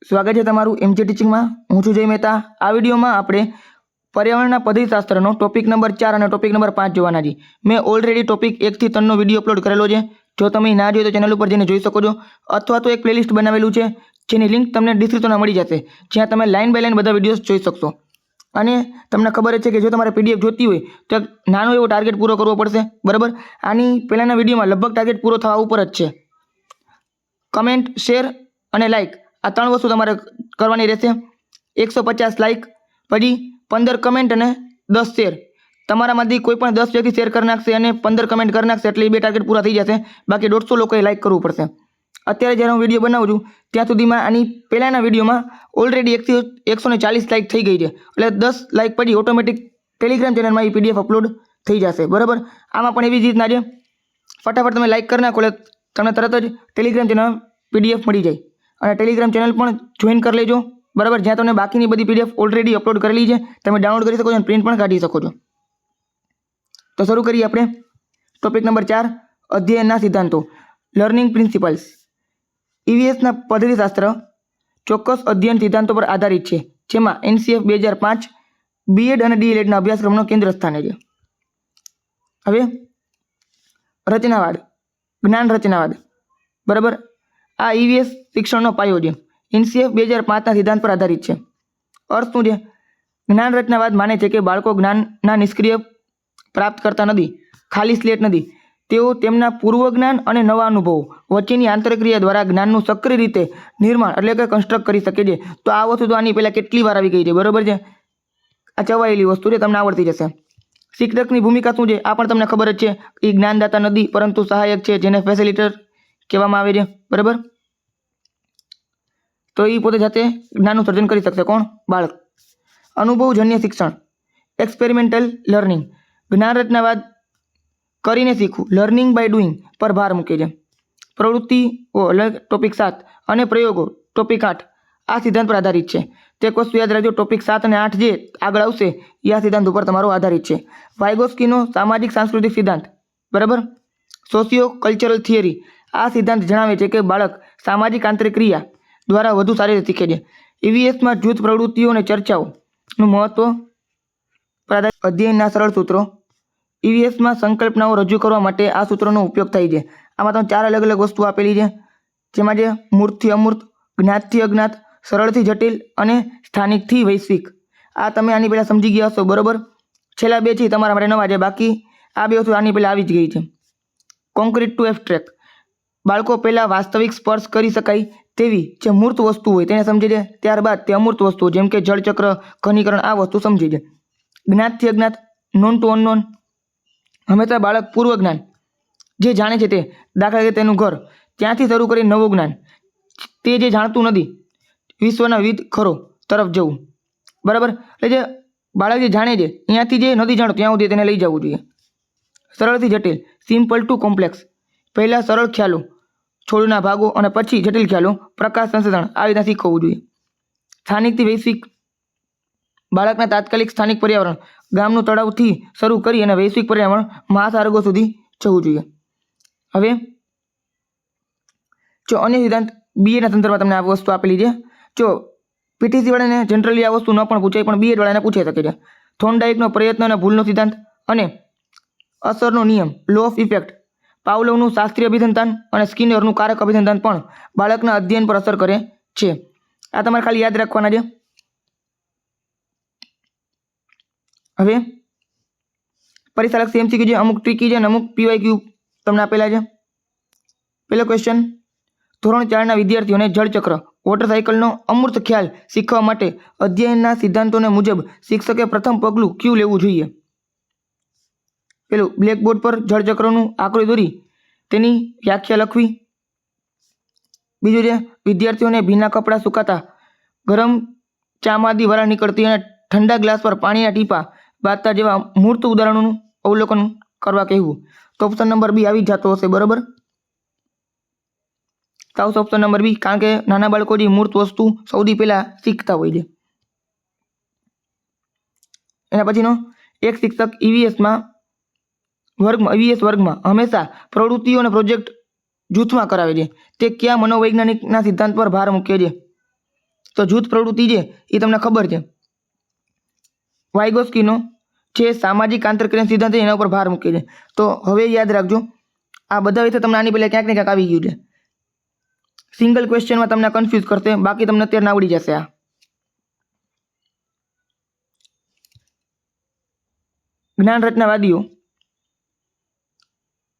સ્વાગત છે તમારું એમજી ટીચિંગમાં। હું છું જય મહેતા। આ વિડીયોમાં આપણે પર્યાવરણના પદ્ધતિશાસ્ત્રનો ટોપિક નંબર 4 અને ટોપિક નંબર 5 જોવાના છીએ। મેં ઓલરેડી ટોપિક 1 થી 3 નો વિડીયો અપલોડ કરેલો છે। જો તમે ના જોયો તો ચેનલ ઉપર જઈને જોઈ શકો છો, અથવા તો એક પ્લેલિસ્ટ બનાવેલું છે જેની લિંક તમને ડિસ્ક્રિપ્શનમાં મળી જશે, જ્યાં તમે લાઇન બાય લાઇન બધા વિડીયોઝ જોઈ શકશો। અને તમને ખબર જ છે કે જો તમારે પીડીએફ જોતી હોય તો એક નાનો એવો ટાર્ગેટ પૂરો કરવો પડશે, બરાબર। આની પહેલાંના વિડીયોમાં લગભગ ટાર્ગેટ પૂરો થવા ઉપર જ છે। કમેન્ટ, શેર અને લાઇક આ 3 વસ્તુ તમારે કરવાની રહેશે। 150 લાઇક, પછી 15 કમેન્ટ અને 10 શેર। તમારામાંથી કોઈ પણ 10 વ્યક્તિ શેર કરી નાખશે અને 15 કમેન્ટ કરી નાખશે એટલે એ 2 ટાર્ગેટ પૂરા થઈ જશે। બાકી 150 લોકોએ લાઇક કરવું પડશે। અત્યારે જ્યારે હું વિડીયો બનાવું છું ત્યાં સુધીમાં આની પહેલાંના વિડીયોમાં ઓલરેડી 1 થી 140 લાઇક થઈ ગઈ છે, એટલે 10 લાઇક પછી ઓટોમેટિક ટેલિગ્રામ ચેનલમાં એ પીડીએફ અપલોડ થઈ જશે, બરાબર। આમાં પણ એવી જ રીતના છે, ફટાફટ તમે લાઇક કરી નાખો એટલે તમને તરત જ ટેલિગ્રામ ચેનલ પીડીએફ મળી જાય। અને ટેલિગ્રામ ચેનલ પણ જોઈન કરી લેજો, બરાબર, જ્યાં તમને બાકીની બધી પીડીએફ ઓલરેડી અપલોડ કરેલી છે, તમે ડાઉનલોડ કરી શકો છો અને પ્રિન્ટ પણ કાઢી શકો છો। તો શરૂ કરીએ આપણે ટોપિક નંબર 4, અધ્યયનના સિદ્ધાંતો, લર્નિંગ પ્રિન્સિપલ્સ। ઈવીએસના પદ્ધતિશાસ્ત્ર ચોક્કસ અધ્યયન સિદ્ધાંતો પર આધારિત છે, જેમાં એનસીએફ 2005 બીએડ અને ડીએલએડના અભ્યાસક્રમનો કેન્દ્ર સ્થાને છે। હવે રચનાવાદ, જ્ઞાન રચનાવાદ, બરાબર, આ ઈવીએસ શિક્ષણનો પાયો છે। એનસીએફ 2005ના સિદ્ધાંત પર આધારિત છે। અર્થ શું છે? જ્ઞાન રચનાવાદ માને છે કે બાળકો જ્ઞાનના નિષ્ક્રિય પ્રાપ્ત કરતા નથી, ખાલી સ્લેટ નથી। તેઓ તેમના પૂર્વજ્ઞાન અને નવા અનુભવો વચ્ચેની આંતરક્રિયા દ્વારા જ્ઞાનનું સક્રિય રીતે નિર્માણ એટલે કે કન્સ્ટ્રક્ટ કરી શકે છે। તો આ વસ્તુ તો આની પહેલાં કેટલી વાર આવી ગઈ છે, બરાબર છે। આ ચવાયેલી વસ્તુ છે, તમને આવડતી જશે। શિક્ષકની ભૂમિકા શું છે આ પણ તમને ખબર જ છે। એ જ્ઞાનદાતા નથી પરંતુ સહાયક છે, જેને ફેસિલિટેટર કહેવામાં આવે છે, બરાબર। તો એ પોતે જાતે જ્ઞાનનું સર્જન કરી શકશે, કોણ? બાળક। અનુભવજન્ય શિક્ષણ, એક્સપેરિમેન્ટલ લર્નિંગ, જ્ઞાન રચનાવાદ કરીને શીખવું, લર્નિંગ બાય ડુઈંગ પર ભાર મૂકે છે। પ્રવૃત્તિઓ ટોપિક 7 અને પ્રયોગો ટોપિક 8 આ સિદ્ધાંત પર આધારિત છે। તે એક વસ્તુ યાદ રાખજો, ટોપિક 7 અને 8 જે આગળ આવશે એ આ સિદ્ધાંત ઉપર તમારો આધારિત છે। વાઇગોસ્કીનો સામાજિક સાંસ્કૃતિક સિદ્ધાંત, બરાબર, સોશિયો કલ્ચરલ થિયરી, આ સિદ્ધાંત જણાવે છે કે બાળક સામાજિક આંતરક્રિયા દ્વારા વધુ સારી રીતે શીખે છે। ઈવીએસમાં જૂથ પ્રવૃત્તિઓ અને ચર્ચાઓનું મહત્વ પર આધારિત અધ્યયનના સરળ સૂત્રો, ઈવીએસમાં સંકલ્પનાઓ રજૂ કરવા માટે આ સૂત્રોનો ઉપયોગ થાય છે। આમાં તો 4 અલગ અલગ વસ્તુ આપેલી છે, જેમાં છે મૂર્તથી અમૂર્ત, જ્ઞાતથી અજ્ઞાત, સરળથી જટિલ અને સ્થાનિકથી વૈશ્વિક। આ તમે આની પહેલાં સમજી ગયા હશો, બરાબર। છેલ્લા 2 છે તમારા માટે નવા છે, બાકી આ 2 વસ્તુ આની પહેલાં આવી જ ગઈ છે। કોન્ક્રીટ ટુ એબ્સ્ટ્રેક્ટ, બાળકો પહેલાં વાસ્તવિક સ્પર્શ કરી શકાય તેવી જે મૂર્ત વસ્તુ હોય તેને સમજે છે, ત્યારબાદ તે અમૂર્ત વસ્તુઓ જેમ કે જળચક્ર, ઘનીકરણ આ વસ્તુ સમજે છે। જ્ઞાતથી અજ્ઞાત, નોન ટુ અનનોન, હંમેશા બાળક પૂર્વ જ્ઞાન જે જાણે છે તે, દાખલા તરીકે તેનું ઘર, ત્યાંથી શરૂ કરી નવું જ્ઞાન, તે જે જાણતું નથી વિશ્વના વિવિધ ખરો તરફ જવું, બરાબર। એટલે જે બાળક જે જાણે છે ત્યાંથી જે નથી જાણતું ત્યાં સુધી તેને લઈ જવું જોઈએ। સરળથી જટિલ, સિમ્પલ ટુ કોમ્પ્લેક્સ, પહેલાં સરળ ખ્યાલો, છોડના ભાગો અને પછી જટિલ ખ્યાલો, પ્રકાશ સંશ્લેષણ આ રીતના શીખવવું જોઈએ। સ્થાનિકથી વૈશ્વિક, બાળકના તાત્કાલિક સ્થાનિક પર્યાવરણ, ગામનું તળાવથી શરૂ કરી અને વૈશ્વિક પર્યાવરણ મહાસાગરો સુધી જવું જોઈએ। હવે જો અન્ય સિદ્ધાંત બીએડના સંદર્ભમાં તમને આ વસ્તુ આપેલી છે। જો પીટીસી વાળાને જનરલી આ વસ્તુ ન પણ પૂછાય, પણ બીએડ વાળાને પૂછાઈ શકે છે। થોર્નડાઇકનો પ્રયત્ન અને ભૂલનો સિદ્ધાંત અને અસરનો નિયમ, લો ઓફ ઇફેક્ટ, પાવલોવનું શાસ્ત્રીય અભિસંધાન અને સ્કિનરનું કારક અભિસંધાન પણ બાળકના અધ્યયન પર અસર કરે છે। આ તમારે ખાલી યાદ રાખવાના છે। હવે પરીક્ષાલક્ષી એમસીક્યુ છે, અમુક ટ્રિકી છે અને અમુક પીવાયક્યુ તમને આપેલા છે। પહેલો ક્વેશ્ચન, ધોરણ 4ના વિદ્યાર્થીઓને જળચક્ર વોટર સાયકલનો અમૂર્ત ખ્યાલ શીખવા માટે અધ્યયનના સિદ્ધાંતોને મુજબ શિક્ષકે પ્રથમ પગલું કયું લેવું જોઈએ? પેલું, બ્લેકબોર્ડ પર જળચક્રનું આકૃતિ દોરી તેની વ્યાખ્યા લખવી। બીજું છે વિદ્યાર્થીઓને ભીના કપડાં સુકાતા ગરમ ચામાંથી વરાળ નીકળતી અને ઠંડા ગ્લાસ પર પાણીના ટીપા બાંધતા જેવા મૂર્ત ઉદાહરણોનું અવલોકન કરવા કહેવું। તો ઓપ્શન નંબર બી આવી જતો હશે, બરાબર। સાઉથ ઓપ્શન નંબર બી, કારણ કે નાના બાળકો જે મૂર્ત વસ્તુ સૌથી પહેલાં શીખતા હોય છે। એના પછીનો, એક શિક્ષક ઈવીએસ વર્ગમાં હંમેશા પ્રવૃત્તિઓ અને પ્રોજેક્ટ જૂથમાં કરાવે છે, તે કયા મનોવૈજ્ઞાનિકના સિદ્ધાંત પર ભાર મૂકે છે? તો જૂથ પ્રવૃત્તિ છે એ તમને ખબર છે. વાઇગોસ્કીનો જે સામાજિક આંતરક્રિયા સિદ્ધાંત છે એના ઉપર ભાર મૂકે છે. તો હવે યાદ રાખજો, આ બધા વિશે તમને આની પહેલાં ક્યાંક ને ક્યાંક આવી ગયું છે. સિંગલ ક્વેશ્ચનમાં તમને કન્ફ્યુઝ કરશે, બાકી તમને અત્યારે આવડી જશે. આ જ્ઞાન રચનાવાદીઓ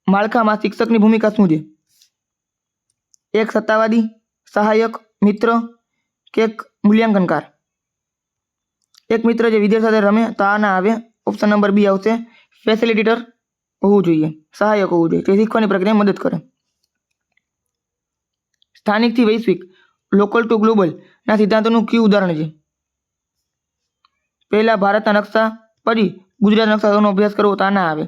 માળખામાં શિક્ષકની ભૂમિકા શું છે? એક સત્તાવાદી, સહાયક, મિત્ર કે એક મૂલ્યાંકનકાર? એક મિત્ર જે વિદ્યાર્થી સાથે રમે તો આ ના આવે. ઓપ્શન નંબર બી આવશે. ફેસિલિટેટર હોવું જોઈએ, સહાયક હોવું જોઈએ, તે શીખવાની પ્રક્રિયામાં મદદ કરે. સ્થાનિકથી વૈશ્વિક, લોકલ ટુ ગ્લોબલ ના સિદ્ધાંતોનું કયું ઉદાહરણ છે? પહેલા ભારતના નકશા, પછી ગુજરાત નકશાનો અભ્યાસ કરવો તો આ ના આવે.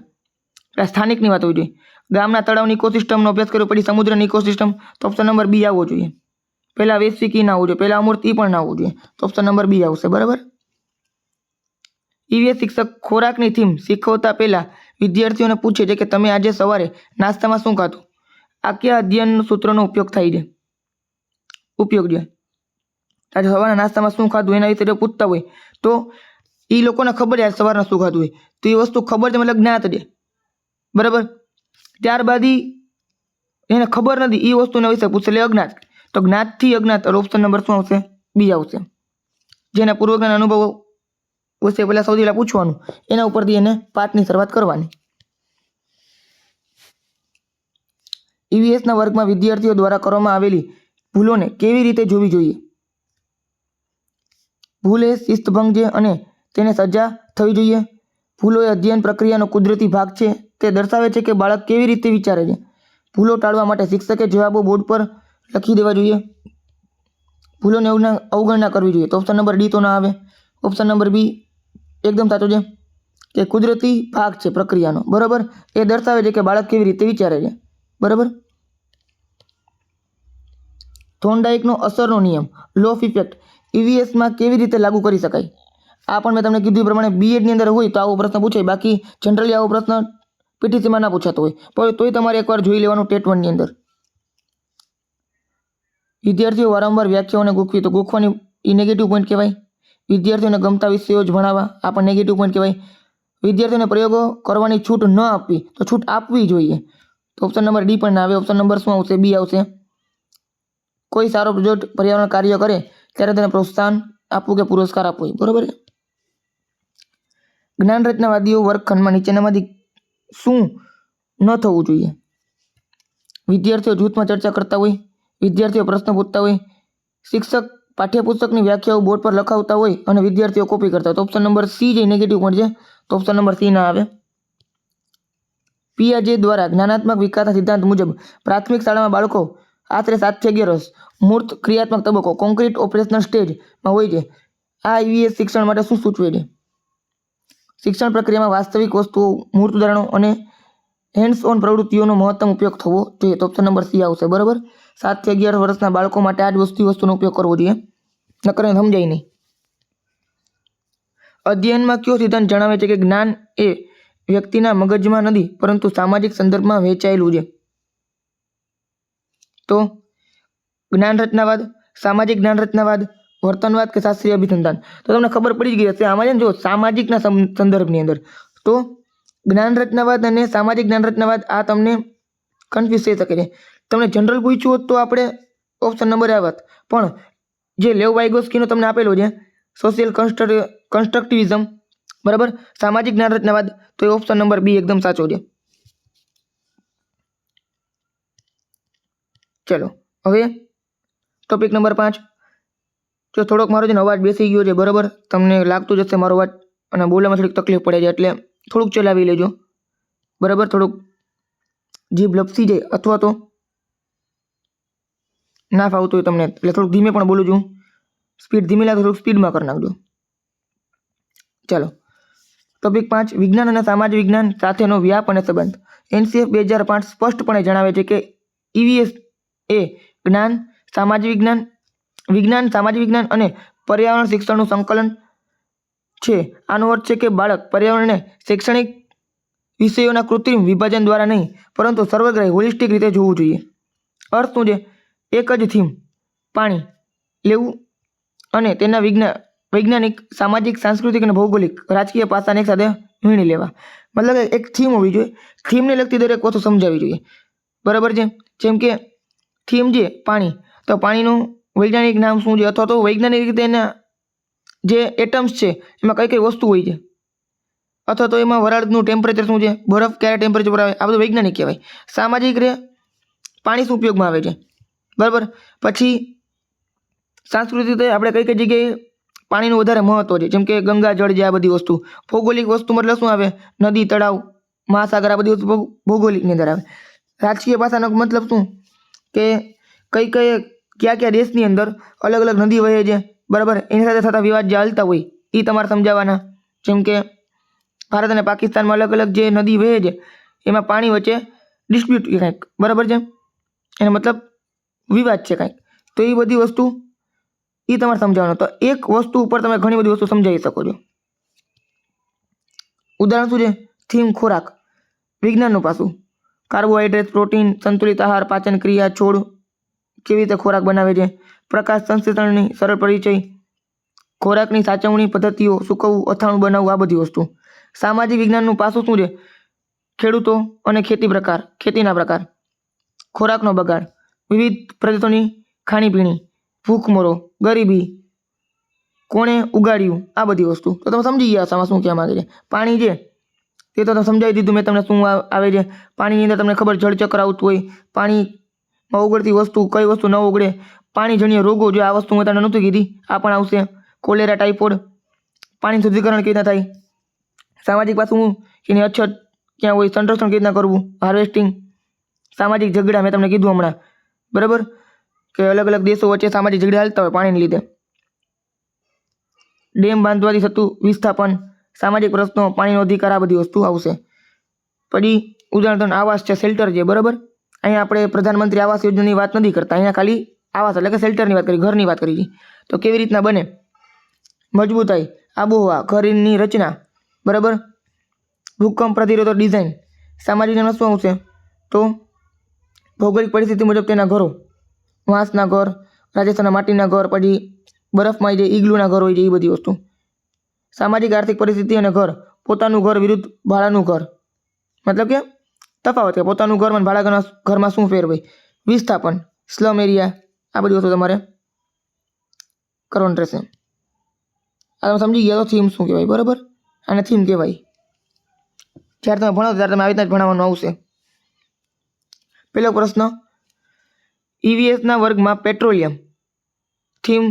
સ્થાનિકની વાત હોવી જોઈએ. ગામના તળાવની ઇકોસિસ્ટમનો અભ્યાસ કર્યો પછી સમુદ્રની ઇકોસિસ્ટમ, તો ઓપ્શન નંબર બી આવવો જોઈએ. પહેલા વૈશ્વિક ના આવવું જોઈએ, પહેલા અમૂર્ત પણ ના આવવું જોઈએ, તો ઓપ્શન નંબર બી આવશે. બરાબર. ઈવીએસ શિક્ષક ખોરાકની થીમ શીખવતા પહેલા વિદ્યાર્થીઓને પૂછે છે કે તમે આજે સવારે નાસ્તામાં શું ખાધું? આ કયા અધ્યયન સૂત્રનો ઉપયોગ થાય છે? ઉપયોગ છે. આજે સવારના નાસ્તામાં શું ખાધું એના વિશે જો પૂછતા હોય તો એ લોકોને ખબર છે સવારના શું ખાધું હોય, તો એ વસ્તુ ખબર છે મતલબ જ્ઞાત છે. બરાબર. ત્યારબાદ એને ખબર નથી એ વસ્તુના વિશે પૂછે એટલે અજ્ઞાત. તો જ્ઞાતથી અજ્ઞાત, ઓપ્શન નંબર શું આવશે? બી આવશે. જેના પૂર્વજ્ઞાન અનુભવો વિશે પહેલાં સૌથી પહેલાં પૂછવાનું, એના ઉપરથી એને પાઠની શરૂઆત કરવાની. ઈવીએસના વર્ગમાં વિદ્યાર્થીઓ દ્વારા કરવામાં આવેલી ભૂલોને કેવી રીતે જોવી જોઈએ? ભૂલ એ શિસ્તભંગ છે અને તેને સજા થવી જોઈએ. ભૂલો એ અધ્યયન પ્રક્રિયાનો કુદરતી ભાગ છે. તે દર્શાવે છે કે બાળક કેવી રીતે વિચારે છે. ભૂલો ટાળવા માટે શિક્ષકે જવાબો બોર્ડ પર લખી દેવા જોઈએ. ભૂલોને અવગણના કરવી જોઈએ, તો ઓપ્શન નંબર ડી તો ના આવે. ઓપ્શન નંબર બી એકદમ સાચો છે કે કુદરતી ભાગ છે પ્રક્રિયાનો. બરાબર. એ દર્શાવે છે કે બાળક કેવી રીતે વિચારે છે. બરાબર. થોર્નડાઇકનો અસરનો નિયમ, લો ઓફ ઇફેક્ટ, ઈવીએસમાં કેવી રીતે લાગુ કરી શકાય? આ પણ મેં તમને કીધું એ પ્રમાણે બીએડની અંદર હોય તો આવો પ્રશ્ન પૂછાય, બાકી જનરલી આવો પ્રશ્ન પીટીસીમાં ના પૂછાતો હોય, પણ તોય તમારે એકવાર જોઈ લેવાનું ટેટ 1 ની અંદર. વિદ્યાર્થીઓ વારંવાર વ્યાખ્યાઓને ગોખવી, તો ગોખવાની એ નેગેટિવ પોઈન્ટ કહેવાય. વિદ્યાર્થીઓને ગમતા વિષયો જ ભણાવવા, આ પણ નેગેટિવ પોઈન્ટ કહેવાય. વિદ્યાર્થીઓને પ્રયોગો કરવાની છૂટ ન આપવી, તો છૂટ આપવી જોઈએ, તો ઓપ્શન નંબર ડી પણ ના આવે. ઓપ્શન નંબર શું આવશે? બી આવશે. કોઈ સારો પ્રોજેક્ટ પર્યાવરણ કાર્ય કરે ત્યારે તેને પ્રોત્સાહન આપવું કે પુરસ્કાર આપવો. બરાબર. જ્ઞાન રચનાવાદીઓ વર્ગખંડમાં નીચેનામાંથી શું ન થવું જોઈએ? વિદ્યાર્થીઓ જૂથમાં ચર્ચા કરતા હોય, વિદ્યાર્થીઓ પ્રશ્ન પૂછતા હોય, શિક્ષક પાઠ્યપુસ્તકની વ્યાખ્યાઓ બોર્ડ પર લખાવતા હોય અને વિદ્યાર્થીઓ કોપી કરતા હોય, તો ઓપ્શન નંબર સી જે નેગેટિવ પોઈન્ટ છે, તો ઓપ્શન નંબર સી ના આવે. પિયાજે દ્વારા જ્ઞાનાત્મક વિકાસના સિદ્ધાંત મુજબ પ્રાથમિક શાળામાં બાળકો આશરે 7 થી 11 વર્ષ મૂર્ત ક્રિયાત્મક તબક્કો કોન્ક્રીટ ઓપરેશનલ સ્ટેજમાં હોય છે. આ ઈવીએસ શિક્ષણ માટે શું સૂચવે છે? શિક્ષણ પ્રક્રિયામાં વાસ્તવિક વસ્તુઓ, મૂર્ત ઉદાહરણો અને હેન્ડ્સ ઓન પ્રવૃત્તિઓનો મહત્તમ ઉપયોગ થવો જોઈએ, તો ઓપ્શન નંબર સી આવશે. બરાબર. 7 થી 11 વર્ષના બાળકો માટે આ જ વસ્તુનો ઉપયોગ કરવો જોઈએ, નકર સમજાય નહીં. અધ્યયનમાં કયો સિદ્ધાંત જણાવે છે કે જ્ઞાન એ વ્યક્તિના મગજમાં નથી પરંતુ સામાજિક સંદર્ભમાં વહેંચાયેલું છે? તો જ્ઞાન રચનાવાદ, સામાજિક જ્ઞાન રચનાવાદ, વર્તનવાદ કે શાસ્ત્રીય અભિસંધાન? તો તમને ખબર પડી જ ગઈ હશે આમાં છે ને, જો સામાજિકના સંદર્ભની અંદર તો જ્ઞાન રચનાવાદ અને સામાજિક જ્ઞાન રચનાવાદ આ તમને કન્ફ્યુઝ થઈ શકે છે. તમને જનરલ પૂછ્યું હોત તો આપણે ઓપ્શન નંબર આવત, પણ જે લેવ વાઇગોસ્કીનો તમને આપેલો છે સોશિયલ કન્સ્ટ્રક્ટિવિઝમ, બરાબર, સામાજિક જ્ઞાન રચનાવાદ, તો એ ઓપ્શન નંબર બી એકદમ સાચો છે. ચલો હવે ટોપિક નંબર 5. જો થોડોક મારો છે ને અવાજ બેસી ગયો છે, બરાબર, તમને લાગતું જશે મારો અવાજ અને બોલવામાં થોડીક તકલીફ પડે છે, એટલે થોડુંક ચલાવી લેજો. બરાબર. થોડુંક જીભ લપસી જાય અથવા તો ના ફાવતું હોય તમને, એટલે થોડુંક ધીમે પણ બોલું છું. સ્પીડ ધીમી લાગે થોડુંક સ્પીડમાં કરી નાખજો. ચાલો ટોપિક 5, વિજ્ઞાન અને સામાજિક વિજ્ઞાન સાથેનો વ્યાપ અને સંબંધ. એનસીએફ 2005 સ્પષ્ટપણે જણાવે છે કે ઈવીએસ એ જ્ઞાન, સામાજિક વિજ્ઞાન, સામાજિક વિજ્ઞાન અને પર્યાવરણ શિક્ષણનું સંકલન છે. આનો અર્થ છે કે બાળક પર્યાવરણને શૈક્ષણિક વિષયોના કૃત્રિમ વિભાજન દ્વારા નહીં પરંતુ સર્વગ્રાહી હોલિસ્ટિક રીતે જોવું જોઈએ. અર્થ શું છે? એક જ થીમ, પાણી લેવું, અને તેના વૈજ્ઞાનિક, સામાજિક, સાંસ્કૃતિક અને ભૌગોલિક, રાજકીય પાસાને એક સાથે વીણી લેવા. મતલબ એક થીમ હોવી જોઈએ. થીમને લગતી દરેક વસ્તુ સમજાવવી જોઈએ. બરાબર છે. જેમ કે થીમ છે પાણી, તો પાણીનું વૈજ્ઞાનિક નામ શું છે, અથવા તો વૈજ્ઞાનિક રીતે એના જે એટમ્સ છે એમાં કઈ કઈ વસ્તુ હોય છે, અથવા તો એમાં વરાળનું ટેમ્પરેચર શું છે, બરફ ક્યારે ટેમ્પરેચર પર આવે, આ બધું વૈજ્ઞાનિક કહેવાય. સામાજિક રીતે પાણી શું ઉપયોગમાં આવે છે, બરાબર. પછી સાંસ્કૃતિક રીતે આપણે કઈ કઈ જગ્યાએ પાણીનું વધારે મહત્વ છે, જેમ કે ગંગા જળ છે, આ બધી વસ્તુ. ભૌગોલિક વસ્તુ મતલબ શું આવે, નદી, તળાવ, મહાસાગર, આ બધી વસ્તુ ભૌગોલિકની અંદર આવે. રાજકીય ભાષાનો મતલબ શું કે કયા કયા દેશની અંદર અલગ અલગ નદી વહે છે, બરાબર, એની સાથે થતા વિવાદ જે હાલતા હોય એ તમારે સમજાવવાના. જેમ કે ભારત અને પાકિસ્તાનમાં અલગ અલગ જે નદી વહે છે એમાં પાણી વચ્ચે ડિસ્પ્યુટ કાંઈક, બરાબર છે, એનો મતલબ વિવાદ છે કાંઈક, તો એ બધી વસ્તુ એ તમારે સમજાવવાનું. તો એક વસ્તુ ઉપર તમે ઘણી બધી વસ્તુ સમજાવી શકો છો. ઉદાહરણ શું છે, થીમ ખોરાક, વિજ્ઞાનનું પાસું, કાર્બોહાઈડ્રેટ, પ્રોટીન, સંતુલિત આહાર, પાચન ક્રિયા, છોડ કેવી રીતે ખોરાક બનાવે છે, પ્રકાશ સંશ્લેષણની સરળ પરિચય, ખોરાકની સાચવણી પદ્ધતિઓ, સૂકવવું, અથાણું બનાવવું, આ બધી વસ્તુ. સામાજિક વિજ્ઞાનનું પાસું શું છે, ખેડૂતો અને ખેતીના પ્રકાર, ખોરાકનો બગાડ, વિવિધ પ્રદેશોની ખાણીપીણી, ભૂખમરો, ગરીબી, કોણે ઉગાડ્યું, આ બધી વસ્તુ. તો તમે સમજી ગયા આમાં શું કહેવા માંગે છે. પાણી છે તે તો તમે સમજાવી દીધું મેં તમને શું આવે છે. પાણીની અંદર તમને ખબર જળચક્ર આવતું હોય, પાણીમાં ઉગડતી વસ્તુ, કઈ વસ્તુ ન ઉગડે, પાણીજન્ય રોગો, જો આ વસ્તુ મેં તમને નહોતી કીધી, આ પણ આવશે. કોલેરા, ટાઇફોઇડ, પાણી શુદ્ધિકરણ કેવી રીતના થાય, સામાજિક પાસું એની અછત ક્યાં હોય, સંરક્ષણ કેવી રીતના કરવું, હાર્વેસ્ટિંગ, સામાજિક ઝઘડા મેં તમને કીધું હમણાં, બરાબર, કે અલગ અલગ દેશો વચ્ચે સામાજિક ઝઘડા હાલતા હોય પાણીને લીધે. ડેમ બાંધવાથી થતું વિસ્થાપન, સામાજિક પ્રશ્નો, પાણીનો અધિકાર, આ બધી વસ્તુ આવશે. પછી ઉદાહરણ આવાસ છે, શેલ્ટર છે, બરાબર. અહીંયા આપણે પ્રધાનમંત્રી આવાસ યોજનાની વાત નથી કરતા, અહીંયા ખાલી આવાસ એટલે કે શેલ્ટરની વાત કરી, ઘરની વાત કરી. તો કેવી રીતના બને, મજબૂતાઈ, આબોહવા, ઘરની રચના, બરાબર, ભૂકંપ પ્રતિરોધક ડિઝાઇન, સામાજિક શું આવશે, તો ભૌગોલિક પરિસ્થિતિ મુજબ તેના ઘરો, વાંસના ઘર, રાજસ્થાનના માટીના ઘર, પછી બરફમાં જે ઈગલુના ઘર હોય છે, એ બધી વસ્તુ. સામાજિક આર્થિક પરિસ્થિતિ અને ઘર, પોતાનું ઘર વિરુદ્ધ ભાડાનું ઘર, મતલબ કે તફાવત, કે પોતાનું ઘર અને ભાડા ઘરમાં શું ફેર હોય, વિસ્થાપન, સ્લમ એરિયા, આ બધી વસ્તુ તમારે કરવાનું રહેશે. આ તમે સમજી ગયા તો થીમ શું કહેવાય, બરાબર, આને થીમ કહેવાય. જ્યારે તમે ભણો ત્યારે તમે આવી રીતના જ ભણાવવાનું આવશે. પહેલો પ્રશ્ન, ઈવીએસના વર્ગમાં પેટ્રોલિયમ, થીમ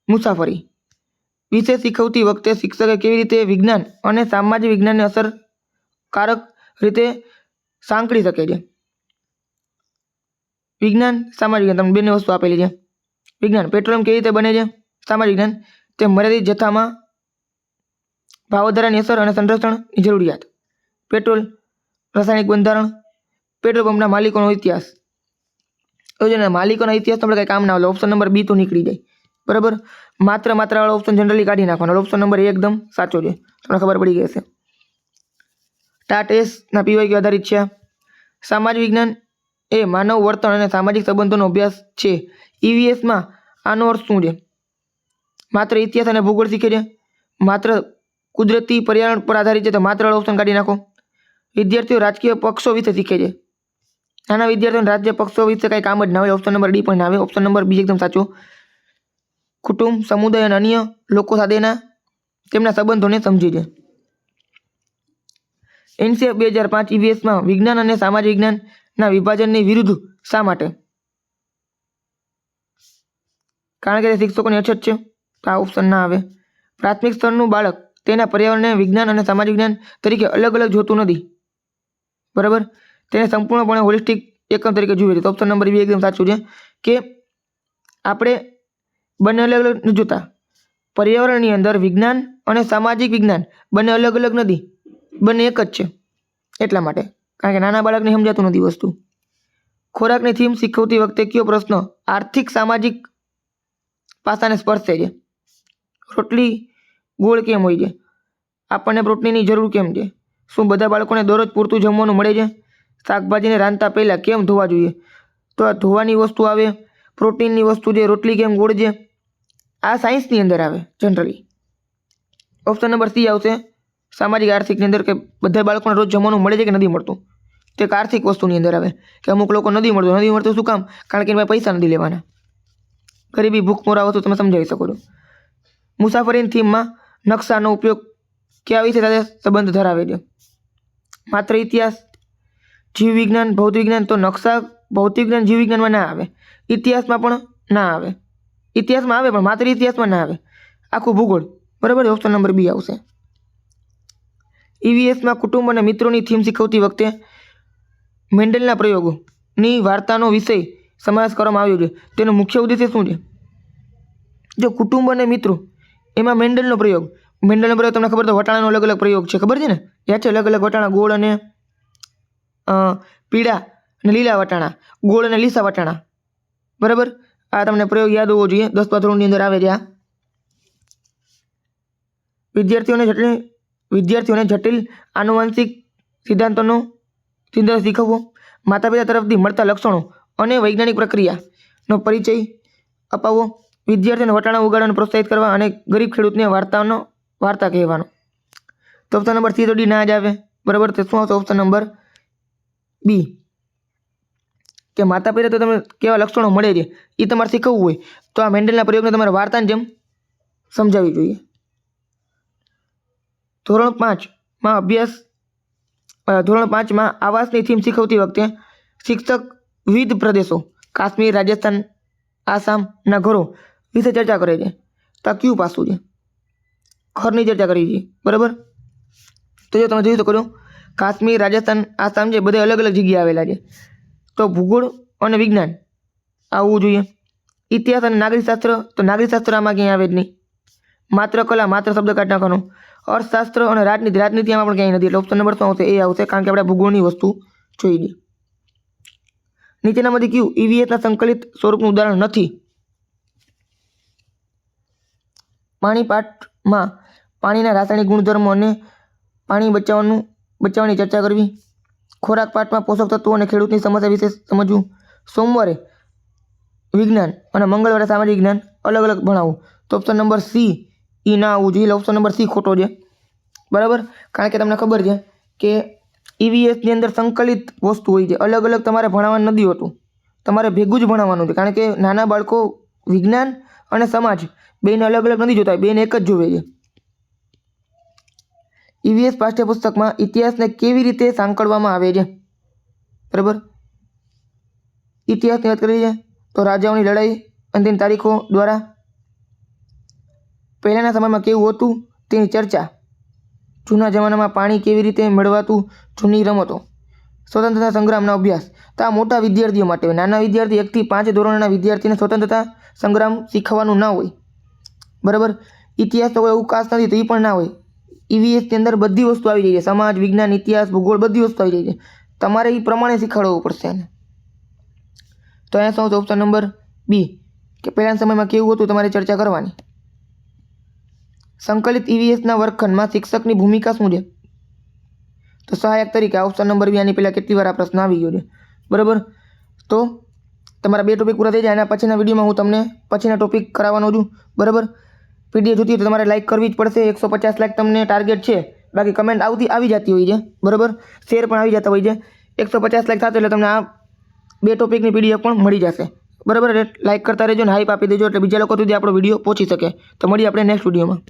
મુસાફરી વિશે શીખવતી વખતે શિક્ષકે કેવી રીતે વિજ્ઞાન અને સામાજિક વિજ્ઞાનને અસરકારક રીતે સાંકળી શકે છે. વિજ્ઞાન, સામાજિક વિજ્ઞાન, તમને બંને વસ્તુ આપેલી છે. વિજ્ઞાન, પેટ્રોલિયમ કેવી રીતે બને છે, સામાજિક વિજ્ઞાન, તે મર્યાદિત જથ્થામાં ભાવવધારાની અસર અને સંરક્ષણની જરૂરિયાત. પેટ્રોલ, રાસાયણિક બંધારણ, પેટ્રોલ પંપના માલિકોનો ઇતિહાસ. માલિકોનો ઇતિહાસ તમને કંઈ કામ ના આવે, ઓપ્શન નંબર બી તો નીકળી જાય, બરાબર. માત્ર વાળો ઓપ્શન જનરલી કાઢી નાખવાનો, ઓપ્શન નંબર એ એકદમ સાચો છે, તમને ખબર પડી ગઈ હશે. ટાટ એસના પીવાય આધારિત છે. સામાજિક વિજ્ઞાન એ માનવ વર્તન અને સામાજિક સંબંધોનો અભ્યાસ છે. ઈવીએસમાં આનો અર્થ શું છે, માત્ર ઇતિહાસ અને ભૂગોળ શીખે છે, માત્ર કુદરતી પર્યાવરણ પર આધારિત છે, તો માત્ર ઓપ્શન કાઢી નાખો. વિદ્યાર્થીઓ રાજકીય પક્ષો વિશે શીખે છે. નાના વિદ્યાર્થીઓને રાજકીય પક્ષો વિશે કંઈ કામ જ ના હોય, ઓપ્શન નંબર ડી પણ ના આવે, ઓપ્શન નંબર બી એકદમ સાચો. કુટુંબ, સમુદાય અને અન્ય લોકો સાથેના તેમના સંબંધોને સમજે છે. એનસીએફ 2005 ઈવીએસમાં વિજ્ઞાન અને સામાજિક વિજ્ઞાનના વિભાજનની વિરુદ્ધ શા માટે? કારણ કે શિક્ષકોની અછત છે, તો આ ઓપ્શન ના આવે. પ્રાથમિક સ્તરનું બાળક તેના પર્યાવરણને વિજ્ઞાન અને સામાજિક વિજ્ઞાન તરીકે અલગ અલગ જોતું નથી, બરાબર, તેને સંપૂર્ણપણે હોલિસ્ટિક એકમ તરીકે જુએ છે. તો ઓપ્શન નંબર બી એકદમ સાચું છે કે આપણે બંને અલગ અલગ નથી જોતા. પર્યાવરણની અંદર વિજ્ઞાન અને સામાજિક વિજ્ઞાન બંને અલગ અલગ નથી, બંને એક જ છે. એટલા માટે, કારણ કે નાના બાળકને સમજાતું નથી વસ્તુ. ખોરાકની થીમ શીખવતી વખતે કયો પ્રશ્ન આર્થિક સામાજિક પાસાને સ્પર્શે છે? રોટલી ગોળ કેમ હોય છે? આપણને પ્રોટીનની જરૂર કેમ છે? શું બધા બાળકોને દરરોજ પૂરતું જમવાનું મળે છે? શાકભાજીને રાંધતા પહેલાં કેમ ધોવા જોઈએ? તો આ ધોવાની વસ્તુ આવે. પ્રોટીનની વસ્તુ છે, રોટલી કેમ ગોળ છે, આ સાયન્સની અંદર આવે જનરલી. ઓપ્શન નંબર સી આવશે સામાજિક આર્થિકની અંદર, કે બધા બાળકોને રોજ જમવાનું મળે છે કે નથી મળતું. તે એક આર્થિક વસ્તુની અંદર આવે કે અમુક લોકો નથી મળતું શું કામ? કારણ કે એના પૈસા નથી લેવાના. ગરીબી, ભૂખમરા વસ્તુ તમે સમજાવી શકો છો. મુસાફરીની થીમમાં નકશાનો ઉપયોગ કયા વિષય સાથે સંબંધ ધરાવે છે? માત્ર ઇતિહાસ, જીવ વિજ્ઞાન, ભૌતિક વિજ્ઞાન. તો નકશા ભૌતિક વિજ્ઞાન, જીવ વિજ્ઞાનમાં ના આવે. ઇતિહાસમાં પણ ના આવે. ઇતિહાસમાં આવે પણ માત્ર ઇતિહાસમાં ના આવે. આખું ભૂગોળ. બરાબર. ઓપ્શન નંબર બી આવશે. ઈવીએસમાં કુટુંબ અને મિત્રોની થીમ શીખવતી વખતે મેન્ડલના પ્રયોગોની વાર્તાનો વિષય સમાવેશ કરવામાં આવ્યો છે. તેનો મુખ્ય ઉદ્દેશ્ય શું છે? જો કુટુંબ અને મિત્રો એમાં મેન્ડલનો પ્રયોગ તમને ખબર તો વટાણાનો અલગ અલગ પ્રયોગ છે, ખબર છે ને? યાદ છે? અલગ અલગ વટાણા, ગોળ અને પીળા અને લીલા વટાણા, ગોળ અને લીસા વટાણા. બરાબર. આ તમને પ્રયોગ યાદ હોવો જોઈએ. 10મા ધોરણની અંદર આવે છે આ. વિદ્યાર્થીઓને જટિલ આનુવંશિક સિદ્ધાંતોનો શીખવવો, માતા પિતા તરફથી મળતા લક્ષણો અને વૈજ્ઞાનિક પ્રક્રિયાનો પરિચય અપાવવો, વિદ્યાર્થીઓને વટાણા ઉગાડવાનું પ્રોત્સાહિત કરવા અને ગરીબ ખેડૂતને વાર્તા કહેવાનો. તો ઓપ્શન નંબર સી તો ડી ના જ આવે. બરાબર. તો શું આવશે? ઓપ્શન નંબર બી, કે માતા પિતા તો તમે કેવા લક્ષણો મળે છે એ તમારે શીખવવું હોય તો આ મેન્ડલના પ્રયોગને તમારે વાર્તાની જેમ સમજાવવી જોઈએ. ધોરણ 5માં આવાસની થીમ શીખવતી વખતે શિક્ષક વિવિધ પ્રદેશો કાશ્મીર, રાજસ્થાન, આસામના ઘરો વિશે ચર્ચા કરે છે. તો આ કયું પાસું છે? ઘરની ચર્ચા કરી છે. બરાબર. તો જો તમે જોઈ શકો છો કાશ્મીર, રાજસ્થાન, આસામ છે બધે અલગ અલગ જગ્યાએ આવેલા છે. તો ભૂગોળ અને વિજ્ઞાન આવવું જોઈએ. ઇતિહાસ અને નાગરિકશાસ્ત્ર, તો નાગરિકશાસ્ત્ર આમાં ક્યાંય આવે જ નહીં. માત્ર કલા, માત્ર શબ્દ કાઢી નાખવાનો. અર્થશાસ્ત્ર અને રાજનીતિ આમાં પણ ક્યાંય નથી. એટલે ઓપ્શન નંબર શું આવશે? એ આવશે, કારણ કે આપણે ભૂગોળની વસ્તુ જોઈ લઈએ. નીચેનામાંથી કયું ઈવીએસના સંકલિત સ્વરૂપનું ઉદાહરણ નથી? પાણી પાઠમાં પાણીના રાસાયણિક ગુણધર્મો અને પાણી બચાવવાની ચર્ચા કરવી. ખોરાક પાઠમાં પોષક તત્વો અને ખેડૂતની સમસ્યા વિશે સમજવું. સોમવારે વિજ્ઞાન અને મંગળવારે સામાજિક વિજ્ઞાન અલગ અલગ ભણાવવું. તો ઓપ્શન નંબર સી ઈ ના આવવું જોઈએ. ઓપ્શન નંબર સી ખોટો છે. બરાબર. કારણ કે તમને ખબર છે કે ઈવીએસની અંદર સંકલિત વસ્તુ હોય છે. અલગ અલગ તમારે ભણાવવાનું નથી હોતું, તમારે ભેગું જ ભણાવવાનું છે. કારણ કે નાના બાળકો વિજ્ઞાન અને સમાજ બેને અલગ અલગ નથી જોતા, બેને એક જ જોવે છે. ઈવીએસ પાઠ્યપુસ્તકમાં ઇતિહાસને કેવી રીતે સાંકળવામાં આવે છે? બરાબર. ઇતિહાસની વાત કરી છે તો રાજાઓની લડાઈ અને તેની તારીખો દ્વારા, પહેલાંના સમયમાં કેવું હતું તેની ચર્ચા, જૂના જમાનામાં પાણી કેવી રીતે મેળવાતું, જૂની રમતો, સ્વતંત્રતા સંગ્રામનો અભ્યાસ. તો આ મોટા વિદ્યાર્થીઓ માટે હોય. નાના વિદ્યાર્થી 1 થી 5 ધોરણના વિદ્યાર્થીને સ્વતંત્રતા સંગ્રામ શીખવાનું ના હોય. બરાબર. ઇતિહાસ તો કોઈ અવકાશ નથી તો એ પણ ના હોય. ઈવીએસની અંદર બધી વસ્તુ આવી જાય છે. સમાજ, વિજ્ઞાન, ઇતિહાસ, ભૂગોળ બધી વસ્તુ આવી જાય છે. તમારે એ પ્રમાણે શીખવાડવું પડશે એને. તો અહીંયા શું આવશે? ઓપ્શન નંબર બી, કે પહેલાના સમયમાં કેવું હતું તમારે ચર્ચા કરવાની. સંકલિત ઈવીએસના વર્ગખંડમાં શિક્ષકની ભૂમિકા શું છે? તો સહાયક તરીકે. Option number B. આની પહેલાં કેટલી વાર આ પ્રશ્ન આવી ગયો છે. બરાબર. તો તમારા 2 ટોપિક પૂરા થઈ જાય. એના પછીના વિડીયોમાં હું તમને પછીના ટોપિક કરાવવાનો છું. બરાબર. વિડીયો જોતી તો તમારે લાઇક કરવી જ પડશે. 150 લાઇક તમને ટાર્ગેટ છે. બાકી કમેન્ટ આવી જતી હોય છે. બરાબર. શેર પણ આવી જતા હોય છે. 150 લાઇક થશે એટલે તમને આ 2 ટોપિકની પીડીએફ પણ મળી જશે. બરાબર. લાઇક કરતા રહેજો ને હાઈપ આપી દેજો એટલે બીજા લોકો સુધી આપણો વિડીયો પહોંચી શકે. તો મળીએ આપણે નેક્સ્ટ વિડીયોમાં.